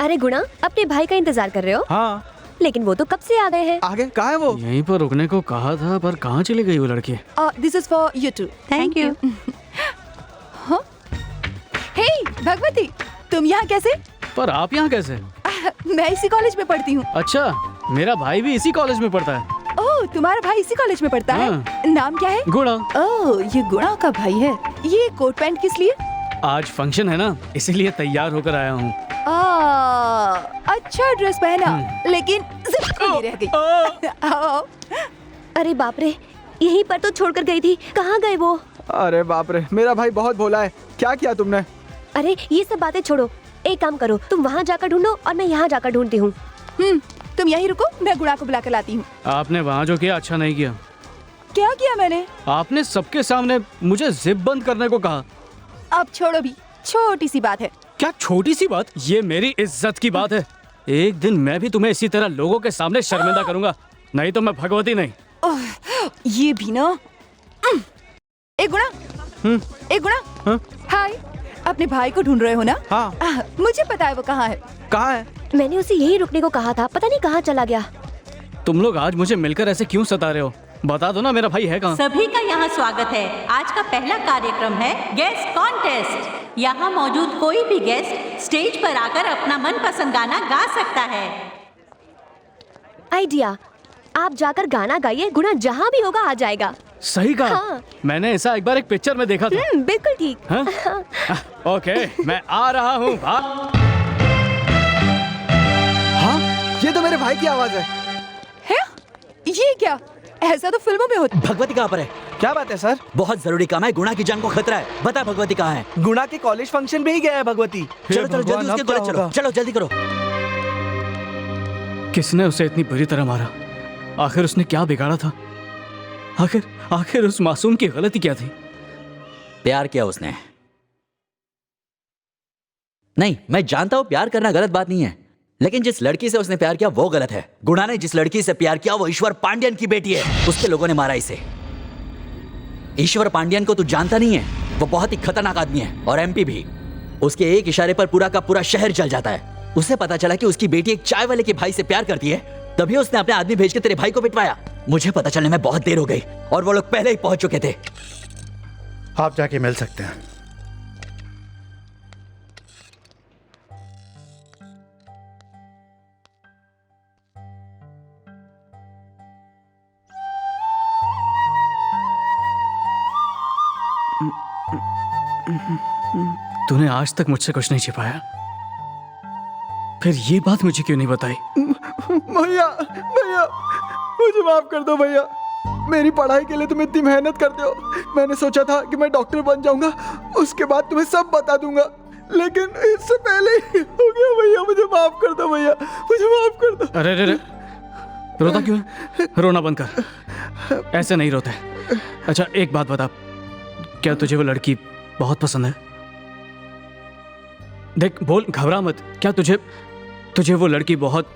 अरे गुणा, अपने भाई का इंतजार कर रहे हो? हाँ। लेकिन वो तो कब से आ गए हैं। आगे कहाँ है वो? यहीं पर रुकने को कहा था, पर कहाँ चली गई वो लड़की? This is for you too. Thank you. हे भगवती, तुम यहाँ कैसे? पर आप यहाँ कैसे? मैं इसी कॉलेज में पढ़ती हूँ। अच्छा, मेरा भाई भी इसी कॉलेज में पढ़ता है। ओह, तुम्हारा भाई इसी कॉलेज में पढ़ता है? नाम क्या है? गुणा। ओह, ये गुणा का भाई है। ये कोट पैंट किस लिए? आज फंक्शन है ना, इसीलिए तैयार होकर आया हूँ। अच्छा ड्रेस पहना, लेकिन जिप खुली रह गई। आओ। अरे बाप रे, यहीं पर तो छोड़कर गई थी, कहाँ गए वो? अरे बाप रे, मेरा भाई बहुत भोला है। क्या किया तुमने? अरे ये सब बातें छोड़ो, एक काम करो, तुम वहाँ जाकर ढूंढो और मैं यहाँ जाकर ढूंढती हूँ। तुम यहीं रुको, मैं गुणा को बुला कर लाती हूँ। आपने वहाँ जो किया अच्छा नहीं किया। क्या किया मैंने? आपने सबके सामने मुझे जिप बंद करने को कहा। अब छोड़ो भी, छोटी सी बात है। क्या छोटी सी बात? ये मेरी इज्जत की बात है। एक दिन मैं भी तुम्हें इसी तरह लोगों के सामने शर्मिंदा करूंगा, नहीं तो मैं भगवती नहीं। ये भी ना। एक गुणा, एक गुणा। हाँ? हाय, अपने भाई को ढूंढ रहे हो ना? हाँ। मुझे पता है वो कहाँ है। कहाँ है? मैंने उसे यहीं रुकने को कहा था, पता नहीं कहाँ चला गया। तुम लोग आज मुझे मिलकर ऐसे क्यों सता रहे हो? बता दो ना, मेरा भाई है कहाँ? सभी का यहाँ स्वागत है। आज का पहला कार्यक्रम है गेस्ट कॉन्टेस्ट। यहाँ मौजूद कोई भी गेस्ट स्टेज पर आकर अपना मनपसंद गाना गा सकता है। आइडिया, आप जाकर गाना गाइए, गुणा जहाँ भी होगा आ जाएगा। सही कहा। हाँ। मैंने ऐसा एक बार एक पिक्चर में देखा था। बिल्कुल ठीक। हाँ? ओके, मैं आ रहा हूँ। हाँ, ये तो मेरे भाई की आवाज है। ये क्या? ऐसा तो फिल्मों में होता। भगवती कहाँ पर है? क्या बात है सर? बहुत जरूरी काम है, गुणा की जान को खतरा है। बता भगवती कहाँ है? गुणा के कॉलेज फंक्शन में ही गया है भगवती। चलो चलो जल्दी उसके कॉलेज चलो, चलो जल्दी करो। किसने उसे इतनी बुरी तरह मारा? आखिर उसने क्या बिगाड़ा था? आखिर उस मासूम की गलती क्या थी? प्यार किया उसने। नहीं, मैं जानता हूँ प्यार करना गलत बात नहीं है, लेकिन जिस लड़की से उसने प्यार किया वो गलत है। गुणा ने जिस लड़की से प्यार किया वो ईश्वर पांड्यन की बेटी है। उसके लोगों ने मारा इसे। ईश्वर पांड्यन को तू जानता नहीं है, वो बहुत ही खतरनाक आदमी है, और एमपी भी। उसके एक इशारे पर पूरा का पूरा शहर जल जाता है। उसे पता चला कि उसकी बेटी एक चाय वाले के भाई से प्यार करती है, तभी उसने अपने आदमी भेज के तेरे भाई को पिटवाया। मुझे पता चलने में बहुत देर हो गई और वो लोग पहले ही पहुंच चुके थे। आप जाके मिल सकते हैं। तूने आज तक मुझसे कुछ नहीं छिपाया, फिर ये बात मुझे क्यों नहीं बताई? भैया, भैया, मुझे माफ कर दो भैया। मेरी पढ़ाई के लिए तुम इतनी मेहनत करते हो। मैंने सोचा था कि मैं डॉक्टर बन जाऊंगा, उसके बाद तुम्हें सब बता दूंगा, लेकिन इससे पहले ही हो गया। भैया मुझे माफ कर दो, भैया मुझे माफ कर दो। अरे अरे, रोता क्यों है? रोना बंद कर, ऐसे नहीं रोते। अच्छा एक बात बता, क्या तुझे वो लड़की बहुत पसंद है? देख बोल, घबरा मत। क्या तुझे वो लड़की बहुत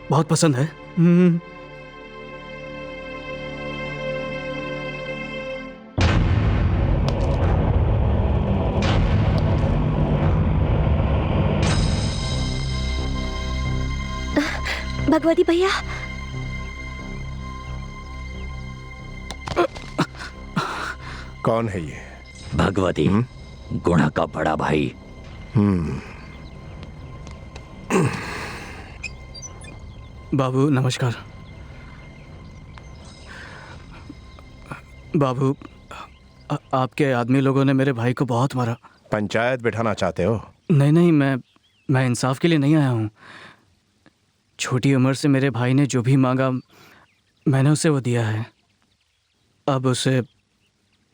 बहुत पसंद है? भगवती भैया, कौन है ये? भगवती, गुणा का बड़ा भाई। बाबू नमस्कार। बाबू, आपके आदमी लोगों ने मेरे भाई को बहुत मारा। पंचायत बिठाना चाहते हो? नहीं नहीं, मैं इंसाफ के लिए नहीं आया हूँ। छोटी उम्र से मेरे भाई ने जो भी मांगा मैंने उसे वो दिया है। अब उसे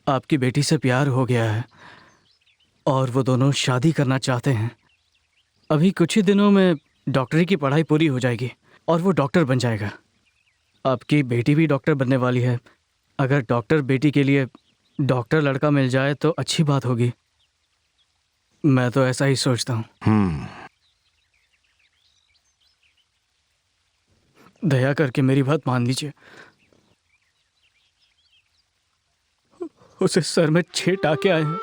आपकी बेटी से प्यार हो गया है और वो दोनों शादी करना चाहते हैं। अभी कुछ ही दिनों में डॉक्टरी की पढ़ाई पूरी हो जाएगी और वो डॉक्टर बन जाएगा। आपकी बेटी भी डॉक्टर बनने वाली है। अगर डॉक्टर बेटी के लिए डॉक्टर लड़का मिल जाए तो अच्छी बात होगी। मैं तो ऐसा ही सोचता हूँ। दया करके मेरी बात मान लीजिए। उसे सर में 6 टाके आए हैं।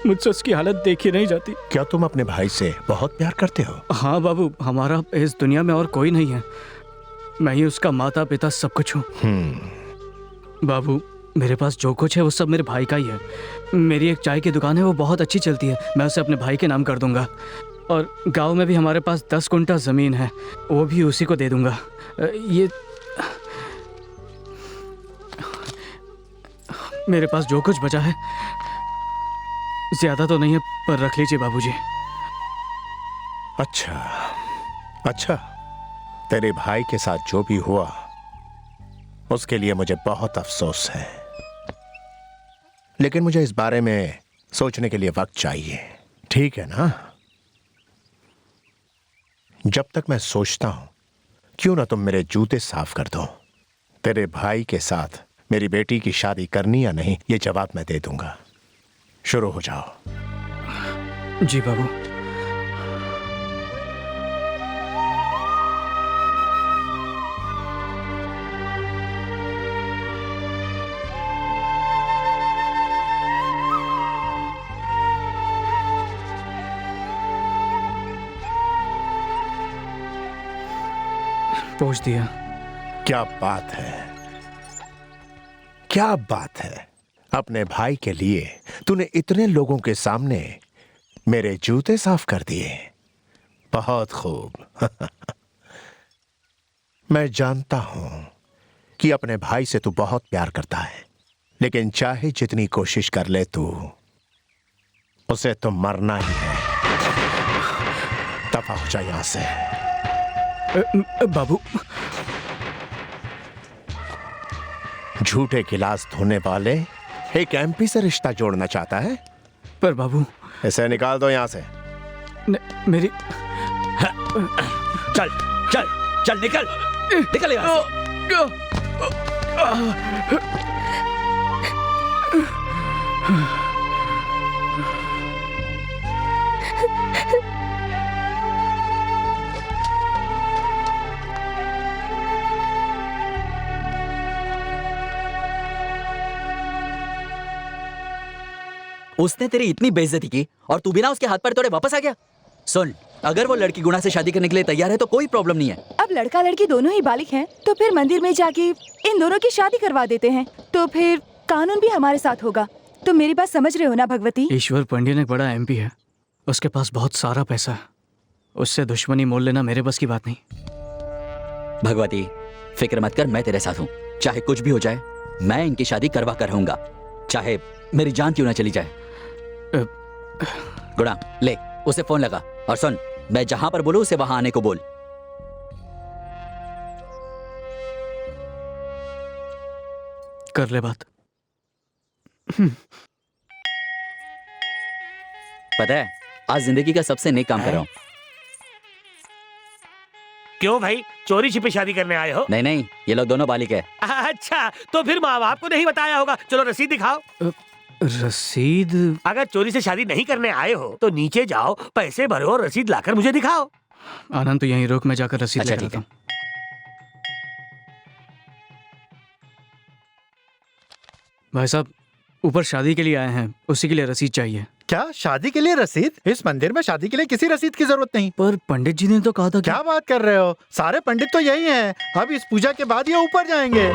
मुझसे उसकी हालत देखी नहीं जाती। क्या तुम अपने भाई से बहुत प्यार करते हो? हाँ बाबू, हमारा इस दुनिया में और कोई नहीं है। मैं ही उसका माता पिता सब कुछ हूँ। बाबू, मेरे पास जो कुछ है वो सब मेरे भाई का ही है। मेरी एक चाय की दुकान है, वो बहुत अच्छी चलती है। मैं उसे अपने भाई के नाम कर दूंगा। और गांव में भी हमारे पास 10 कुंटा ज़मीन है, वो भी उसी को दे दूंगा। ये मेरे पास जो कुछ बचा है, ज्यादा तो नहीं है, पर रख लीजिए बाबूजी। अच्छा अच्छा, तेरे भाई के साथ जो भी हुआ उसके लिए मुझे बहुत अफसोस है, लेकिन मुझे इस बारे में सोचने के लिए वक्त चाहिए, ठीक है ना? जब तक मैं सोचता हूं, क्यों ना तुम मेरे जूते साफ कर दो। तेरे भाई के साथ मेरी बेटी की शादी करनी या नहीं, ये जवाब मैं दे दूंगा। शुरू हो जाओ। जी बाबू। पहुंच दिया। क्या बात है, क्या बात है। अपने भाई के लिए तूने इतने लोगों के सामने मेरे जूते साफ कर दिए। बहुत खूब। मैं जानता हूं कि अपने भाई से तू बहुत प्यार करता है, लेकिन चाहे जितनी कोशिश कर ले तू, उसे तो मरना ही है। दफा हो जा यहां से। बाबू, झूठे गिलास धोने वाले एक एमपी से रिश्ता जोड़ना चाहता है? पर बाबू, इसे निकाल दो यहां से। मेरी चल चल चल, निकल निकल यहाँ से। उसने तेरी इतनी बेइज्जती की और तू बिना उसके हाथ पैर तोड़े वापस आ गया। सुन, अगर वो लड़की गुणा से शादी करने के लिए तैयार है तो कोई प्रॉब्लम नहीं है। अब लड़का लड़की दोनों ही बालिग हैं, तो फिर मंदिर में जाके इन दोनों की शादी करवा देते हैं, तो फिर कानून भी हमारे साथ होगा। तुम मेरी बात समझ रहे हो ना भगवती? ईश्वर पांड्यन एक बड़ा एमपी है, उसके पास बहुत सारा पैसा है। उससे दुश्मनी मोल लेना मेरे बस की बात नहीं। भगवती, फिक्र मत कर, मैं तेरे साथ हूँ। चाहे कुछ भी हो जाए, मैं इनकी शादी करवा कर रहूंगा, चाहे मेरी जान क्यों ना चली जाए। गुणा, ले उसे फोन लगा और सुन, मैं जहां पर बोलूं उसे वहां आने को बोल। कर ले बात। पता है, आज जिंदगी का सबसे नेक काम कर रहा हूं। क्यों भाई, चोरी छिपे शादी करने आए हो? नहीं नहीं, ये लोग दोनों बालिग है। अच्छा, तो फिर माँ बाप को नहीं बताया होगा। चलो रसीद दिखाओ। रसीद? अगर चोरी से शादी नहीं करने आए हो तो नीचे जाओ, पैसे भरो और रसीद लाकर मुझे दिखाओ। आनंद, तो यहीं रुक, मैं जाकर रसीद अच्छा, लेकर ठीक आता है। हूं। भाई साहब, ऊपर शादी के लिए आए हैं, उसी के लिए रसीद चाहिए। क्या शादी के लिए रसीद? इस मंदिर में शादी के लिए किसी रसीद की जरूरत नहीं। पर पंडित जी ने तो कहा था कि... क्या बात कर रहे हो? सारे पंडित तो यही हैं। अब इस पूजा के बाद ये ऊपर जाएंगे।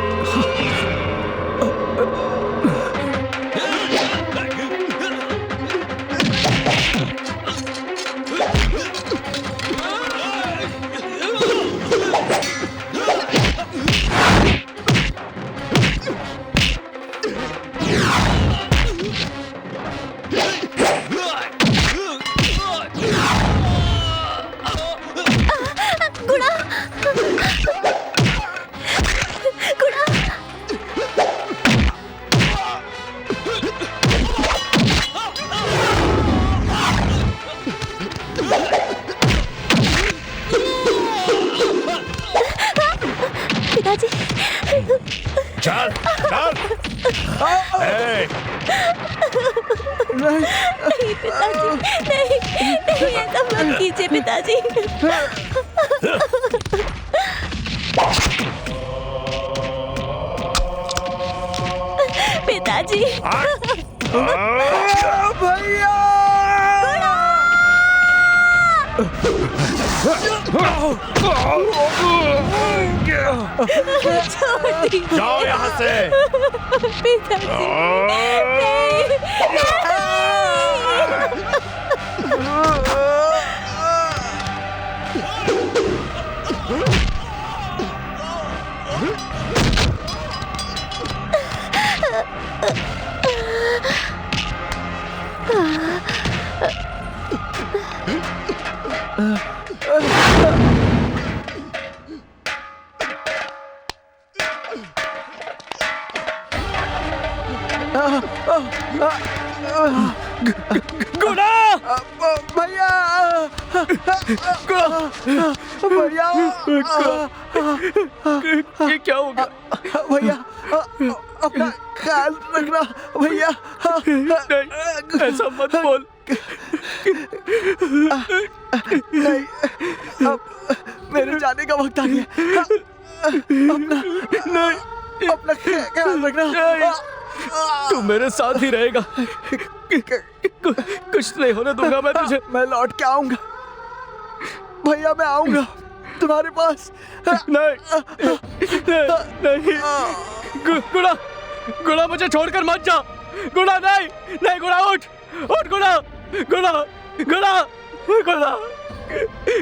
पिताजी, चल चल। नहीं पिताजी, नहीं नहीं, ऐसा मत कीजिए पिताजी। पिताजी, भैया जाओ यहाँ से। गुड़ा भैया भैया ये क्या होगा? भैया अपना ख्याल रखना भैया। नहीं, ऐसा मत बोल। नहीं, अब मेरे जाने का वक्त आ गया। अपना ख्याल रखना। तू मेरे साथ ही रहेगा। कुछ नहीं होने दूंगा मैं तुझे। मैं लौट के आऊंगा भैया, मैं आऊंगा तुम्हारे पास। नहीं नहीं गुड़ा, गुड़ा मुझे छोड़कर मत जा। गुड़ा नहीं नहीं, गुड़ा उठ उठ, गुड़ा गुड़ा गुड़ा गुड़ा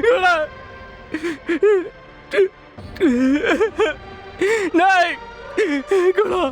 गुड़ा नहीं, गुड़ा